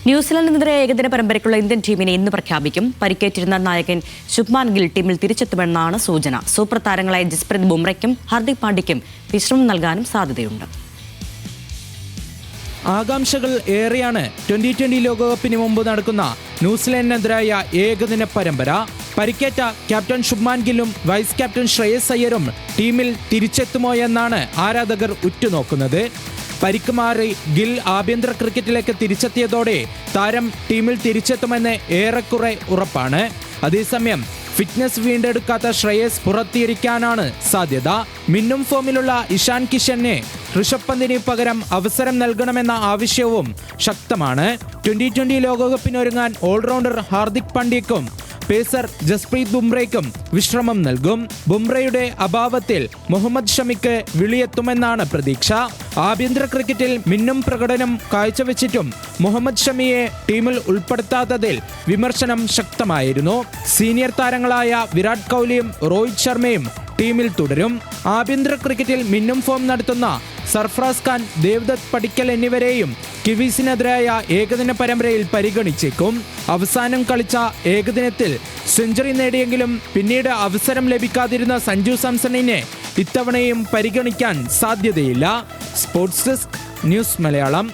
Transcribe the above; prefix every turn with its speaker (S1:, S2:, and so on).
S1: ന്യൂസിലൻഡിനെതിരെ ഏകദിന പരമ്പരയ്ക്കുള്ള ഇന്ത്യൻ ടീമിനെ ഇന്ന് പ്രഖ്യാപിക്കും. പരിക്കേറ്റിരുന്ന നായകൻ ശുഭ്മാൻ ഗിൽ ടീമിൽ തിരിച്ചെത്തുമെന്നാണ് സൂചന. സൂപ്പർ താരങ്ങളായ ജസ്പ്രീത് ബുംറയ്ക്കും ഹാർദിക് പാണ്ഡ്യയ്ക്കും വിശ്രമം നൽകാനും സാധ്യതയുണ്ട്.
S2: ആകാംക്ഷകൾ ഏറെയാണ് 2020 ലോകകപ്പിന് മുമ്പ് നടക്കുന്ന ന്യൂസിലൻഡിനെതിരായ ഏകദിന പരമ്പര. പരിക്കേറ്റ ക്യാപ്റ്റൻ ശുഭ്മാൻ ഗില്ലും വൈസ് ക്യാപ്റ്റൻ ശ്രേയസ് അയ്യരും ടീമിൽ തിരിച്ചെത്തുമോ എന്നാണ് ആരാധകർ ഉറ്റുനോക്കുന്നത്. പരിക്ക് മാറി ഗിൽ ആഭ്യന്തര ക്രിക്കറ്റിലേക്ക് തിരിച്ചെത്തിയതോടെ താരം ടീമിൽ തിരിച്ചെത്തുമെന്ന് ഏറെക്കുറെ ഉറപ്പാണ്. അതേസമയം ഫിറ്റ്നസ് വീണ്ടെടുക്കാത്ത ശ്രേയസ് പുറത്തിരിക്കാനാണ് സാധ്യത. മിന്നും ഫോമിലുള്ള ഇഷാൻ കിഷന് ഋഷഭ് പന്തിന് പകരം അവസരം നൽകണമെന്ന ആവശ്യവും ശക്തമാണ്. 2020 ലോകകപ്പിനൊരുങ്ങാൻ ഓൾറൗണ്ടർ ഹാർദിക് പാണ്ഡ്യയ്ക്കും പേസർ ജസ്പ്രീത് ബുംറയ്ക്കും വിശ്രമം നൽകും. ബുംറയുടെ അഭാവത്തിൽ മുഹമ്മദ് ഷമിക്ക് വിളിയെത്തുമെന്നാണ് പ്രതീക്ഷ. ആഭ്യന്തര ക്രിക്കറ്റിൽ മിന്നും പ്രകടനം കാഴ്ചവെച്ചിട്ടും മുഹമ്മദ് ഷമിയെ ടീമിൽ ഉൾപ്പെടുത്താത്തതിൽ വിമർശനം ശക്തമായിരുന്നു. സീനിയർ താരങ്ങളായ വിരാട് കോഹ്ലിയും രോഹിത് ശർമ്മയും ടീമിൽ തുടരും. ആഭ്യന്തര ക്രിക്കറ്റിൽ മിന്നും ഫോം നടത്തുന്ന സർഫറാസ് ഖാൻ, ദേവ്ദത്ത് പടിക്കൽ എന്നിവരെയും കിവീസിനെതിരായ ഏകദിന പരമ്പരയിൽ പരിഗണിച്ചേക്കും. അവസാനം കളിച്ച ഏകദിനത്തിൽ സെഞ്ചുറി നേടിയെങ്കിലും പിന്നീട് അവസരം ലഭിക്കാതിരുന്ന സഞ്ജു സാംസണിനെ ഇത്തവണയും പരിഗണിക്കാൻ സാധ്യതയില്ല. Sports desk, news Malayalam.